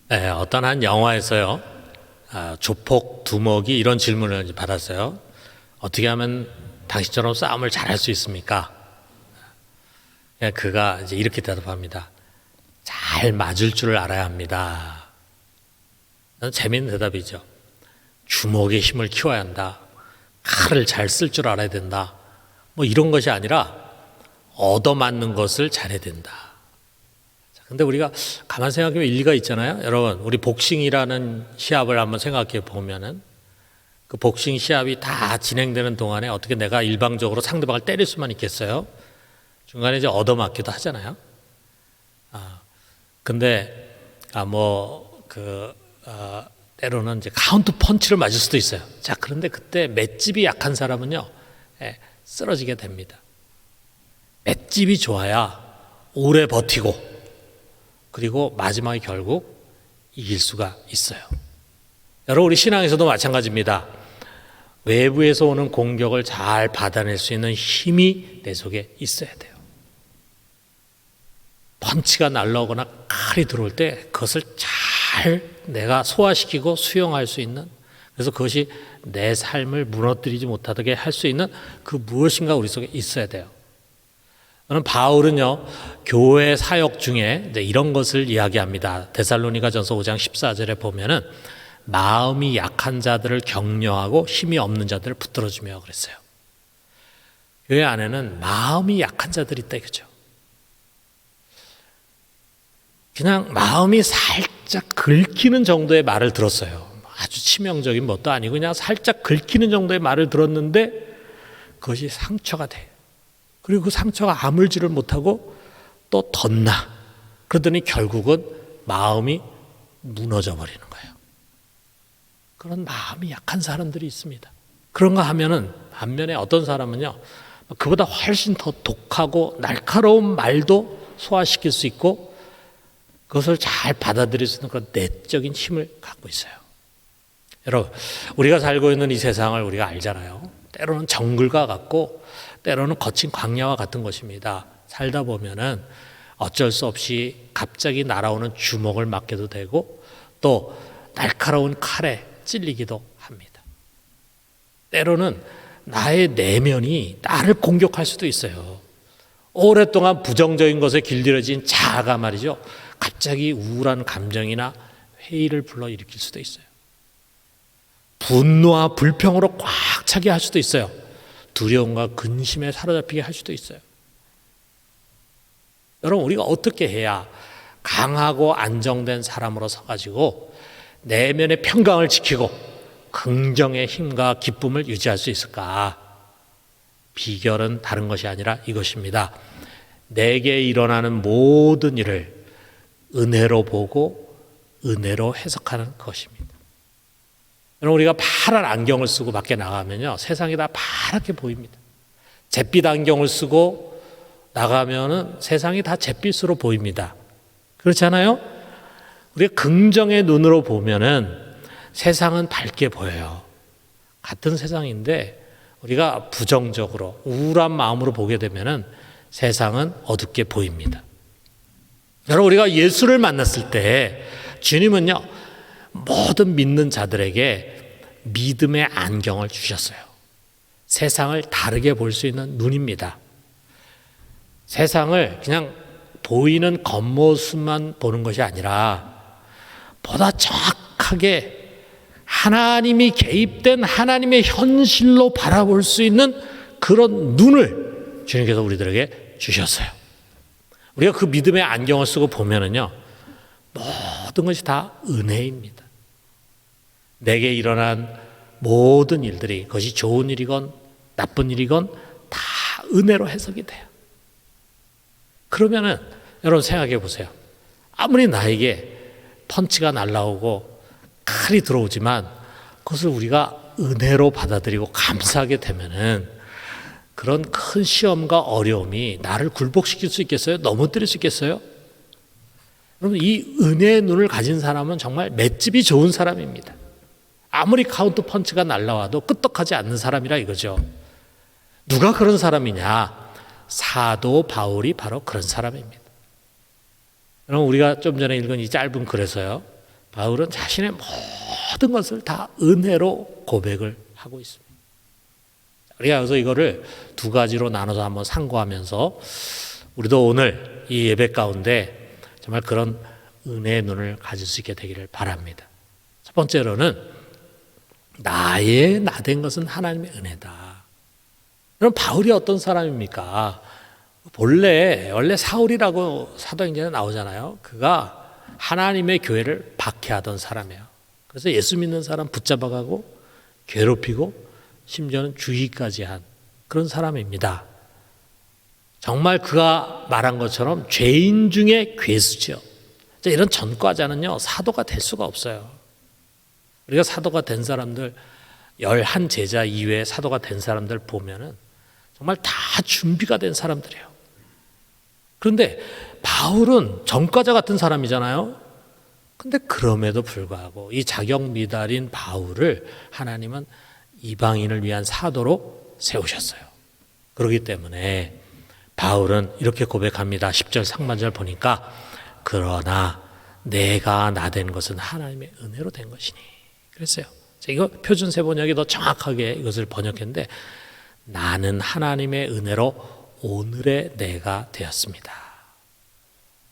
네, 어떤 한 영화에서요, 조폭 두목이 이런 질문을 받았어요. 어떻게 하면 당신처럼 싸움을 잘할 수 있습니까? 그가 이제 이렇게 대답합니다. 잘 맞을 줄 알아야 합니다. 재미있는 대답이죠. 주먹의 힘을 키워야 한다. 칼을 잘 쓸 줄 알아야 된다. 뭐 이런 것이 아니라 얻어맞는 것을 잘해야 된다. 근데 우리가 가만 생각하면 일리가 있잖아요. 여러분, 우리 복싱이라는 시합을 한번 생각해 보면은 그 복싱 시합이 다 진행되는 동안에 어떻게 내가 일방적으로 상대방을 때릴 수만 있겠어요? 중간에 이제 얻어맞기도 하잖아요. 근데 때로는 이제 카운트 펀치를 맞을 수도 있어요. 자, 그런데 그때 맷집이 약한 사람은요, 쓰러지게 됩니다. 맷집이 좋아야 오래 버티고, 그리고 마지막에 결국 이길 수가 있어요. 여러분, 우리 신앙에서도 마찬가지입니다. 외부에서 오는 공격을 잘 받아낼 수 있는 힘이 내 속에 있어야 돼요. 펀치가 날라오거나 칼이 들어올 때 그것을 잘 내가 소화시키고 수용할 수 있는, 그래서 그것이 내 삶을 무너뜨리지 못하게 할 수 있는 그 무엇인가 우리 속에 있어야 돼요. 저는 바울은요, 교회 사역 중에 이런 것을 이야기합니다. 데살로니가전서 5장 14절에 보면은 마음이 약한 자들을 격려하고 힘이 없는 자들을 붙들어주며 그랬어요. 교회 안에는 마음이 약한 자들이 있다 이거죠. 그냥 마음이 살짝 긁히는 정도의 말을 들었어요. 아주 치명적인 것도 아니고 그냥 살짝 긁히는 정도의 말을 들었는데 그것이 상처가 돼요. 그리고 그 상처가 아물지를 못하고 또 덧나. 그러더니 결국은 마음이 무너져 버리는 거예요. 그런 마음이 약한 사람들이 있습니다. 그런가 하면은 반면에 어떤 사람은요, 그보다 훨씬 더 독하고 날카로운 말도 소화시킬 수 있고 그것을 잘 받아들일 수 있는 그런 내적인 힘을 갖고 있어요. 여러분, 우리가 살고 있는 이 세상을 우리가 알잖아요. 때로는 정글과 같고 때로는 거친 광야와 같은 것입니다. 살다 보면은 어쩔 수 없이 갑자기 날아오는 주먹을 맞게도 되고 또 날카로운 칼에 찔리기도 합니다. 때로는 나의 내면이 나를 공격할 수도 있어요. 오랫동안 부정적인 것에 길들여진 자아가 말이죠, 갑자기 우울한 감정이나 회의를 불러일으킬 수도 있어요. 분노와 불평으로 꽉 차게 할 수도 있어요. 두려움과 근심에 사로잡히게 할 수도 있어요. 여러분, 우리가 어떻게 해야 강하고 안정된 사람으로 서가지고 내면의 평강을 지키고 긍정의 힘과 기쁨을 유지할 수 있을까? 비결은 다른 것이 아니라 이것입니다. 내게 일어나는 모든 일을 은혜로 보고 은혜로 해석하는 것입니다. 여러분, 우리가 파란 안경을 쓰고 밖에 나가면요, 세상이 다 파랗게 보입니다. 잿빛 안경을 쓰고 나가면은 세상이 다 잿빛으로 보입니다. 그렇지 않아요? 우리가 긍정의 눈으로 보면은 세상은 밝게 보여요. 같은 세상인데 우리가 부정적으로 우울한 마음으로 보게 되면은 세상은 어둡게 보입니다. 여러분, 우리가 예수를 만났을 때 주님은요, 모든 믿는 자들에게 믿음의 안경을 주셨어요. 세상을 다르게 볼 수 있는 눈입니다. 세상을 그냥 보이는 겉모습만 보는 것이 아니라 보다 정확하게 하나님이 개입된 하나님의 현실로 바라볼 수 있는 그런 눈을 주님께서 우리들에게 주셨어요. 우리가 그 믿음의 안경을 쓰고 보면은요, 모든 것이 다 은혜입니다. 내게 일어난 모든 일들이, 그것이 좋은 일이건 나쁜 일이건 다 은혜로 해석이 돼요. 그러면은 여러분 생각해 보세요. 아무리 나에게 펀치가 날라오고 칼이 들어오지만 그것을 우리가 은혜로 받아들이고 감사하게 되면은 그런 큰 시험과 어려움이 나를 굴복시킬 수 있겠어요? 넘어뜨릴 수 있겠어요? 여러분, 이 은혜의 눈을 가진 사람은 정말 맷집이 좋은 사람입니다. 아무리 카운터 펀치가 날라와도 끄떡하지 않는 사람이라 이거죠. 누가 그런 사람이냐? 사도 바울이 바로 그런 사람입니다. 여러분, 우리가 좀 전에 읽은 이 짧은 글에서요, 바울은 자신의 모든 것을 다 은혜로 고백을 하고 있습니다. 우리가 그래서 이거를 두 가지로 나눠서 한번 상고하면서 우리도 오늘 이 예배 가운데 정말 그런 은혜의 눈을 가질 수 있게 되기를 바랍니다. 첫 번째로는 나의 나된 것은 하나님의 은혜다. 그럼 바울이 어떤 사람입니까? 원래 사울이라고 사도행전에 나오잖아요. 그가 하나님의 교회를 박해하던 사람이에요. 그래서 예수 믿는 사람 붙잡아가고 괴롭히고 심지어는 죽이기까지 한 그런 사람입니다. 정말 그가 말한 것처럼 죄인 중에 괴수죠. 이런 전과자는요, 사도가 될 수가 없어요. 우리가 사도가 된 사람들, 11 제자 이외에 사도가 된 사람들 보면은 정말 다 준비가 된 사람들이에요. 그런데 바울은 전과자 같은 사람이잖아요. 근데 그럼에도 불구하고 이 자격 미달인 바울을 하나님은 이방인을 위한 사도로 세우셨어요. 그렇기 때문에 바울은 이렇게 고백합니다. 10절 상반절 보니까 그러나 내가 나된 것은 하나님의 은혜로 된 것이니 그랬어요. 이거 표준 세번역이 더 정확하게 이것을 번역했는데 나는 하나님의 은혜로 오늘의 내가 되었습니다.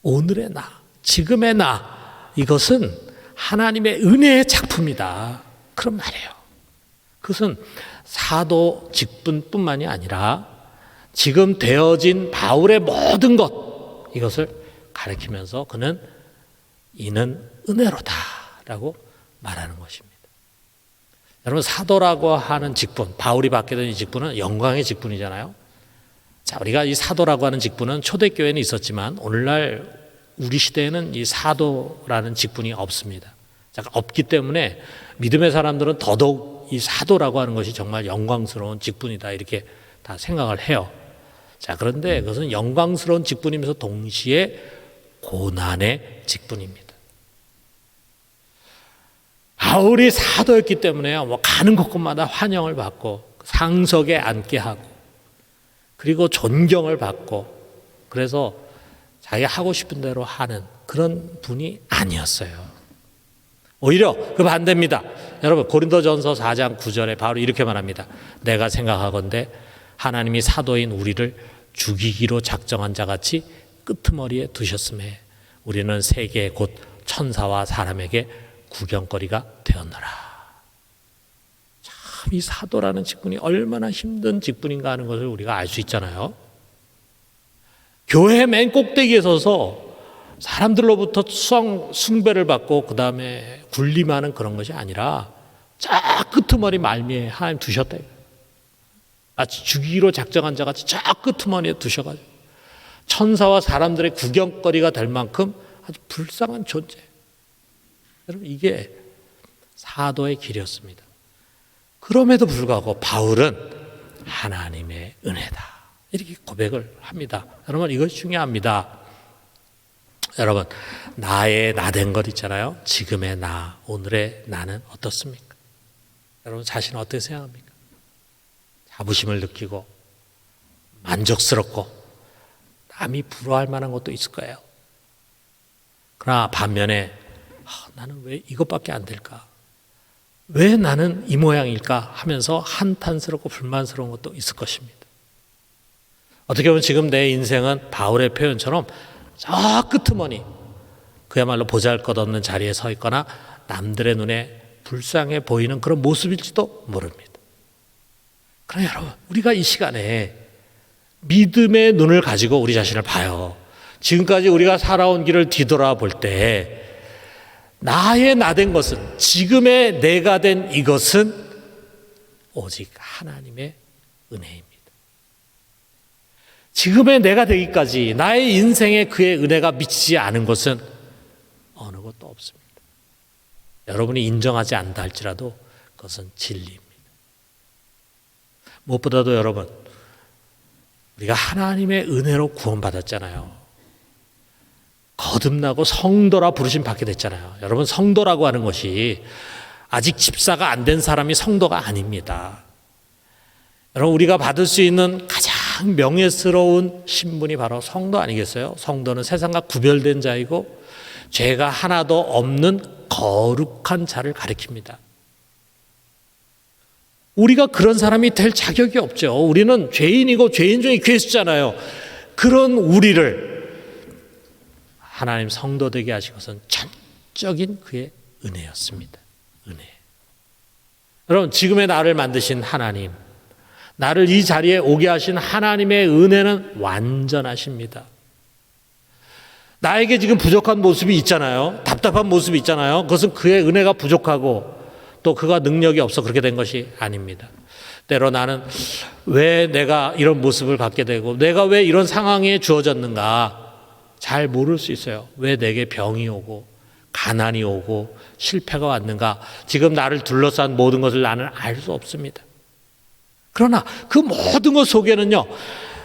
오늘의 나, 지금의 나, 이것은 하나님의 은혜의 작품이다. 그런 말이에요. 그것은 사도 직분뿐만이 아니라 지금 되어진 바울의 모든 것, 이것을 가리키면서 그는 이는 은혜로다라고 말하는 것입니다. 여러분, 사도라고 하는 직분, 바울이 받게 된 이 직분은 영광의 직분이잖아요. 자, 우리가 이 사도라고 하는 직분은 초대교회는 있었지만 오늘날 우리 시대에는 이 사도라는 직분이 없습니다. 자, 없기 때문에 믿음의 사람들은 더더욱 이 사도라고 하는 것이 정말 영광스러운 직분이다 이렇게 다 생각을 해요. 자, 그런데 그것은 영광스러운 직분이면서 동시에 고난의 직분입니다. 바울이 사도였기 때문에 뭐 가는 곳곳마다 환영을 받고 상석에 앉게 하고 그리고 존경을 받고 그래서 자기가 하고 싶은 대로 하는 그런 분이 아니었어요. 오히려 그 반대입니다. 여러분, 고린도전서 4장 9절에 바로 이렇게 말합니다. 내가 생각하건대 하나님이 사도인 우리를 죽이기로 작정한 자같이 끄트머리에 두셨음에 우리는 세계 곧 천사와 사람에게 구경거리가 되었노라. 참, 이 사도라는 직분이 얼마나 힘든 직분인가 하는 것을 우리가 알 수 있잖아요. 교회 맨 꼭대기에 서서 사람들로부터 숭배를 받고 그 다음에 군림하는 그런 것이 아니라 저 끄트머리 말미에 하나님 두셨다. 마치 죽이기로 작정한 자같이 저 끄트머리에 두셔가지고 천사와 사람들의 구경거리가 될 만큼 아주 불쌍한 존재. 여러분, 이게 사도의 길이었습니다. 그럼에도 불구하고 바울은 하나님의 은혜다 이렇게 고백을 합니다. 여러분, 이것이 중요합니다. 여러분, 나의 나된 것 있잖아요. 지금의 나, 오늘의 나는 어떻습니까? 여러분, 자신은 어떻게 생각합니까? 자부심을 느끼고 만족스럽고 남이 부러워할 만한 것도 있을 거예요. 그러나 반면에 나는 왜 이것밖에 안 될까? 왜 나는 이 모양일까? 하면서 한탄스럽고 불만스러운 것도 있을 것입니다. 어떻게 보면 지금 내 인생은 바울의 표현처럼 저 끄트머니, 그야말로 보잘것없는 자리에 서 있거나 남들의 눈에 불쌍해 보이는 그런 모습일지도 모릅니다. 그러나 여러분, 우리가 이 시간에 믿음의 눈을 가지고 우리 자신을 봐요. 지금까지 우리가 살아온 길을 뒤돌아볼 때 나의 나된 것은, 지금의 내가 된 이것은 오직 하나님의 은혜입니다. 지금의 내가 되기까지 나의 인생에 그의 은혜가 미치지 않은 것은 어느 것도 없습니다. 여러분이 인정하지 않다 할지라도 그것은 진리입니다. 무엇보다도 여러분, 우리가 하나님의 은혜로 구원받았잖아요. 거듭나고 성도라 부르심 받게 됐잖아요. 여러분, 성도라고 하는 것이 아직 집사가 안 된 사람이 성도가 아닙니다. 여러분, 우리가 받을 수 있는 가장 명예스러운 신분이 바로 성도 아니겠어요? 성도는 세상과 구별된 자이고 죄가 하나도 없는 거룩한 자를 가리킵니다. 우리가 그런 사람이 될 자격이 없죠. 우리는 죄인이고 죄인 중에 괴수잖아요. 그런 우리를 하나님 성도 되게 하신 것은 전적인 그의 은혜였습니다. 은혜. 여러분, 지금의 나를 만드신 하나님, 나를 이 자리에 오게 하신 하나님의 은혜는 완전하십니다. 나에게 지금 부족한 모습이 있잖아요. 답답한 모습이 있잖아요. 그것은 그의 은혜가 부족하고 또 그가 능력이 없어 그렇게 된 것이 아닙니다. 때로 나는 왜 내가 이런 모습을 갖게 되고 내가 왜 이런 상황에 주어졌는가 잘 모를 수 있어요. 왜 내게 병이 오고 가난이 오고 실패가 왔는가. 지금 나를 둘러싼 모든 것을 나는 알 수 없습니다. 그러나 그 모든 것 속에는요,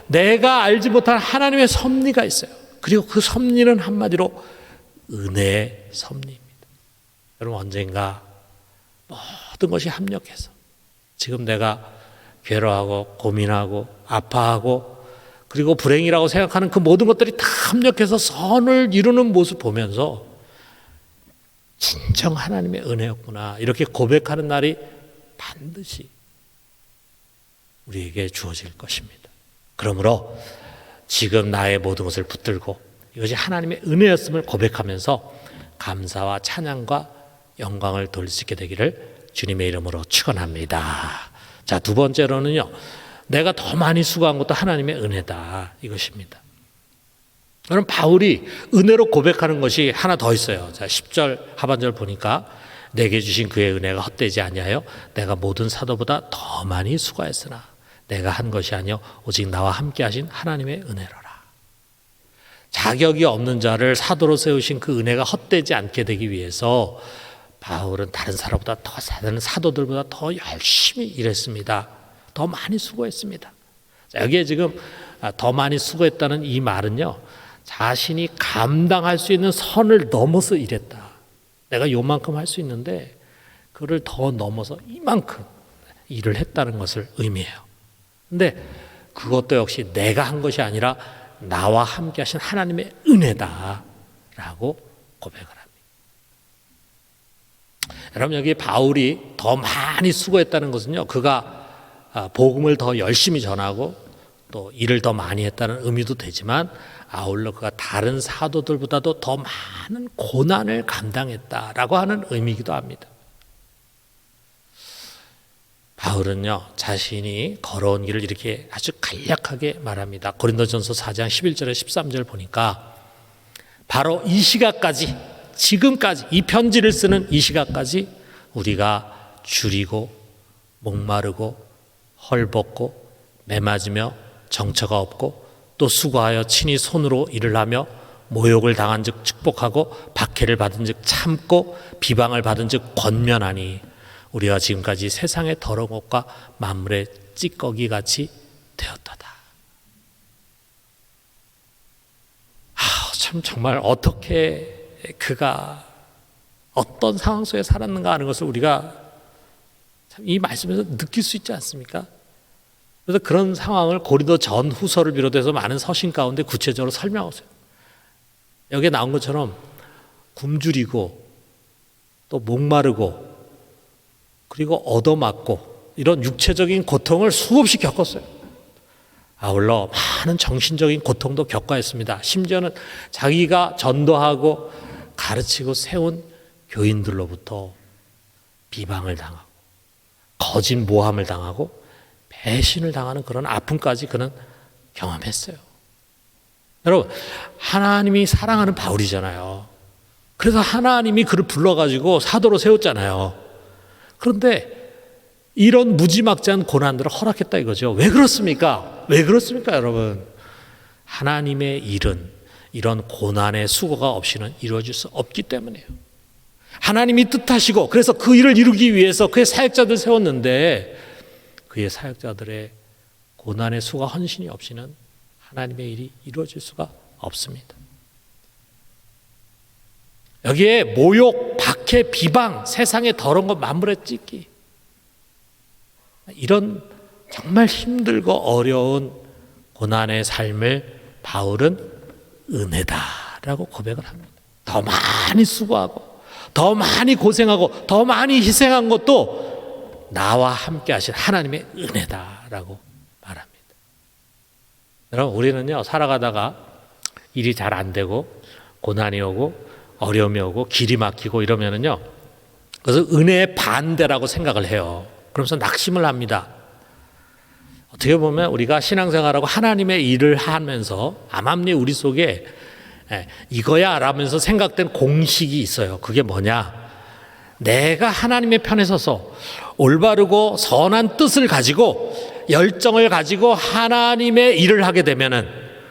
내가 알지 못한 하나님의 섭리가 있어요. 그리고 그 섭리는 한마디로 은혜의 섭리입니다. 여러분, 언젠가 모든 것이 합력해서 지금 내가 괴로워하고 고민하고 아파하고 그리고 불행이라고 생각하는 그 모든 것들이 다 합력해서 선을 이루는 모습 보면서 진정 하나님의 은혜였구나 이렇게 고백하는 날이 반드시 우리에게 주어질 것입니다. 그러므로 지금 나의 모든 것을 붙들고 이것이 하나님의 은혜였음을 고백하면서 감사와 찬양과 영광을 돌릴 수 있게 되기를 주님의 이름으로 축원합니다. 자, 두 번째로는요, 내가 더 많이 수고한 것도 하나님의 은혜다 이것입니다. 그럼 바울이 은혜로 고백하는 것이 하나 더 있어요. 자, 10절 하반절 보니까 내게 주신 그의 은혜가 헛되지 아니하여 내가 모든 사도보다 더 많이 수고했으나 내가 한 것이 아니요 오직 나와 함께 하신 하나님의 은혜로라. 자격이 없는 자를 사도로 세우신 그 은혜가 헛되지 않게 되기 위해서 바울은 다른 사람보다 다른 사도들보다 더 열심히 일했습니다. 더 많이 수고했습니다. 자, 여기에 지금 더 많이 수고했다는 이 말은요, 자신이 감당할 수 있는 선을 넘어서 일했다. 내가 요만큼 할 수 있는데 그를 더 넘어서 이만큼 일을 했다는 것을 의미해요. 근데 그것도 역시 내가 한 것이 아니라 나와 함께 하신 하나님의 은혜다라고 고백을 합니다. 여러분, 여기 바울이 더 많이 수고했다는 것은요, 그가 복음을 더 열심히 전하고 또 일을 더 많이 했다는 의미도 되지만 아울러 그가 다른 사도들보다도 더 많은 고난을 감당했다라고 하는 의미이기도 합니다. 바울은요, 자신이 걸어온 길을 이렇게 아주 간략하게 말합니다. 고린도전서 4장 11절에 13절 보니까 바로 이 시각까지, 지금까지 이 편지를 쓰는 이 시각까지 우리가 줄이고 목마르고 헐벗고 매맞으며 정처가 없고 또 수고하여 친히 손으로 일을 하며 모욕을 당한 즉 축복하고 박해를 받은 즉 참고 비방을 받은 즉 권면하니 우리가 지금까지 세상의 더러운 것과 만물의 찌꺼기같이 되었도다. 참 정말 어떻게 그가 어떤 상황 속에 살았는가 하는 것을 우리가 참 이 말씀에서 느낄 수 있지 않습니까? 그래서 그런 상황을 고린도 전 후서를 비롯해서 많은 서신 가운데 구체적으로 설명하고 있어요. 여기에 나온 것처럼 굶주리고 또 목마르고 그리고 얻어맞고 이런 육체적인 고통을 수없이 겪었어요. 아울러 많은 정신적인 고통도 겪어야 했습니다. 심지어는 자기가 전도하고 가르치고 세운 교인들로부터 비방을 당하고 거짓 모함을 당하고 배신을 당하는 그런 아픔까지 그는 경험했어요. 여러분, 하나님이 사랑하는 바울이잖아요. 그래서 하나님이 그를 불러가지고 사도로 세웠잖아요. 그런데 이런 무지막지한 고난들을 허락했다 이거죠. 왜 그렇습니까? 왜 그렇습니까, 여러분? 하나님의 일은 이런 고난의 수고가 없이는 이루어질 수 없기 때문이에요. 하나님이 뜻하시고 그래서 그 일을 이루기 위해서 그의 사역자들 세웠는데 그의 사역자들의 고난의 수고와 헌신이 없이는 하나님의 일이 이루어질 수가 없습니다. 여기에 모욕, 박해, 비방, 세상의 더러운 것 만물의 찢기, 이런 정말 힘들고 어려운 고난의 삶을 바울은 은혜다라고 고백을 합니다. 더 많이 수고하고 더 많이 고생하고 더 많이 희생한 것도 나와 함께 하신 하나님의 은혜다라고 말합니다. 여러분, 우리는요, 살아가다가 일이 잘 안 되고 고난이 오고 어려움이 오고 길이 막히고 이러면은요, 그래서 은혜의 반대라고 생각을 해요. 그러면서 낙심을 합니다. 어떻게 보면 우리가 신앙생활하고 하나님의 일을 하면서 암암리 우리 속에 이거야 라면서 생각된 공식이 있어요. 그게 뭐냐? 내가 하나님의 편에 서서 올바르고 선한 뜻을 가지고 열정을 가지고 하나님의 일을 하게 되면은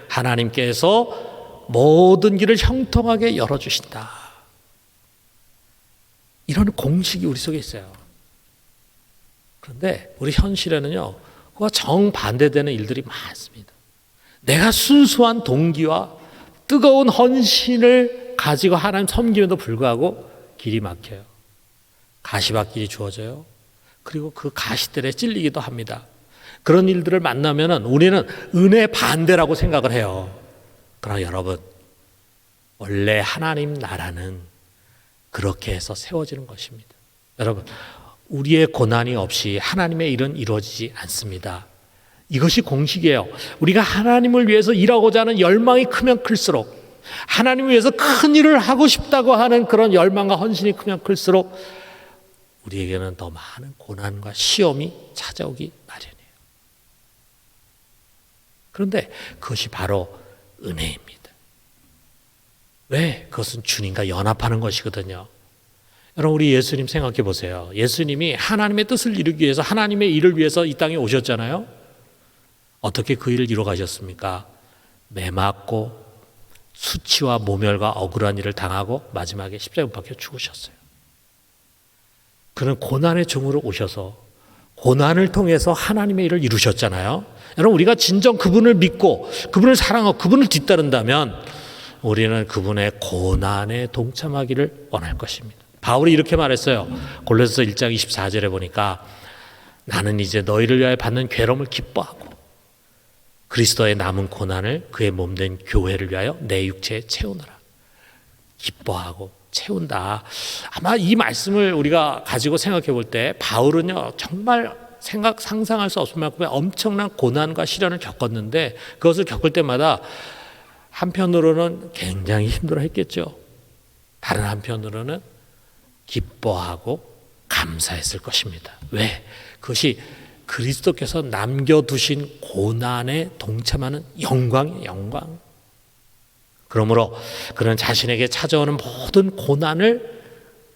하나님께서 모든 길을 형통하게 열어주신다. 이런 공식이 우리 속에 있어요. 그런데 우리 현실에는요, 그와 정반대되는 일들이 많습니다. 내가 순수한 동기와 뜨거운 헌신을 가지고 하나님 섬김에도 불구하고 길이 막혀요. 가시밭길이 주어져요. 그리고 그 가시들에 찔리기도 합니다. 그런 일들을 만나면은 우리는 은혜 반대라고 생각을 해요. 그러나 여러분, 원래 하나님 나라는 그렇게 해서 세워지는 것입니다. 여러분, 우리의 고난이 없이 하나님의 일은 이루어지지 않습니다. 이것이 공식이에요. 우리가 하나님을 위해서 일하고자 하는 열망이 크면 클수록, 하나님을 위해서 큰 일을 하고 싶다고 하는 그런 열망과 헌신이 크면 클수록 우리에게는 더 많은 고난과 시험이 찾아오기 마련이에요. 그런데 그것이 바로 은혜입니다. 왜? 그것은 주님과 연합하는 것이거든요. 여러분, 우리 예수님 생각해 보세요. 예수님이 하나님의 뜻을 이루기 위해서, 하나님의 일을 위해서 이 땅에 오셨잖아요. 어떻게 그 일을 이루어 가셨습니까? 매맞고 수치와 모멸과 억울한 일을 당하고 마지막에 십자가에 못 박혀 죽으셨어요. 그는 고난의 종으로 오셔서 고난을 통해서 하나님의 일을 이루셨잖아요. 여러분, 우리가 진정 그분을 믿고 그분을 사랑하고 그분을 뒤따른다면 우리는 그분의 고난에 동참하기를 원할 것입니다. 바울이 이렇게 말했어요. 골로새서 1장 24절에 보니까 나는 이제 너희를 위하여 받는 괴로움을 기뻐하고 그리스도의 남은 고난을 그의 몸된 교회를 위하여 내 육체에 채우노라. 기뻐하고 채운다. 아마 이 말씀을 우리가 가지고 생각해 볼 때 바울은요, 정말 상상할 수 없을 만큼의 엄청난 고난과 시련을 겪었는데 그것을 겪을 때마다 한편으로는 굉장히 힘들어했겠죠. 다른 한편으로는 기뻐하고 감사했을 것입니다. 왜? 그것이 그리스도께서 남겨두신 고난에 동참하는 영광이에요. 영광. 그러므로 그는 자신에게 찾아오는 모든 고난을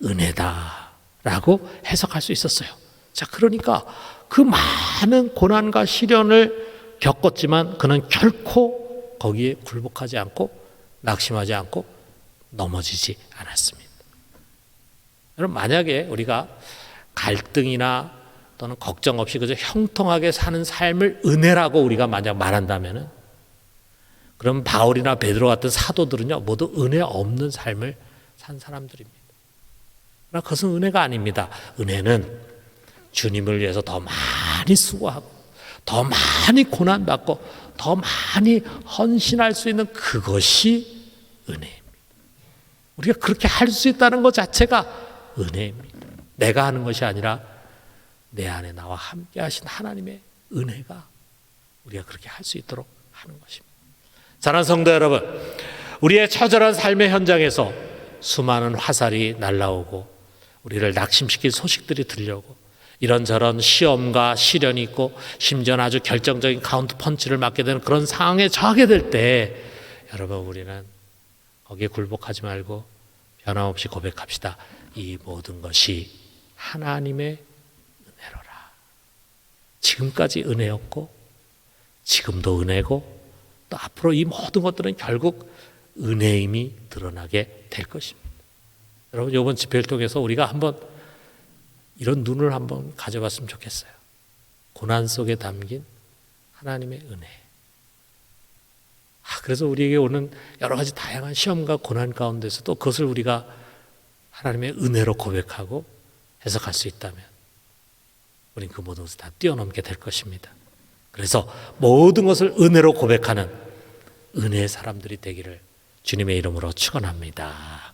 은혜다라고 해석할 수 있었어요. 자, 그러니까 그 많은 고난과 시련을 겪었지만 그는 결코 거기에 굴복하지 않고 낙심하지 않고 넘어지지 않았습니다. 여러분, 만약에 우리가 갈등이나 또는 걱정 없이 그저 형통하게 사는 삶을 은혜라고 우리가 만약 말한다면은, 그럼 바울이나 베드로 같은 사도들은요, 모두 은혜 없는 삶을 산 사람들입니다. 그러나 그것은 은혜가 아닙니다. 은혜는 주님을 위해서 더 많이 수고하고 더 많이 고난받고 더 많이 헌신할 수 있는 그것이 은혜입니다. 우리가 그렇게 할 수 있다는 것 자체가 은혜입니다. 내가 하는 것이 아니라 내 안에 나와 함께 하신 하나님의 은혜가 우리가 그렇게 할 수 있도록 하는 것입니다. 사랑하는 성도 여러분, 우리의 처절한 삶의 현장에서 수많은 화살이 날아오고 우리를 낙심시킬 소식들이 들려오고 이런저런 시험과 시련이 있고 심지어는 아주 결정적인 카운트 펀치를 맞게 되는 그런 상황에 처하게 될 때, 여러분, 우리는 거기에 굴복하지 말고 변함없이 고백합시다. 이 모든 것이 하나님의 은혜로라. 지금까지 은혜였고 지금도 은혜고 또 앞으로 이 모든 것들은 결국 은혜임이 드러나게 될 것입니다. 여러분, 이번 집회를 통해서 우리가 한번 이런 눈을 한번 가져봤으면 좋겠어요. 고난 속에 담긴 하나님의 은혜. 그래서 우리에게 오는 여러 가지 다양한 시험과 고난 가운데서도 그것을 우리가 하나님의 은혜로 고백하고 해석할 수 있다면 우리는 그 모든 것을 다 뛰어넘게 될 것입니다. 그래서 모든 것을 은혜로 고백하는 은혜의 사람들이 되기를 주님의 이름으로 축원합니다.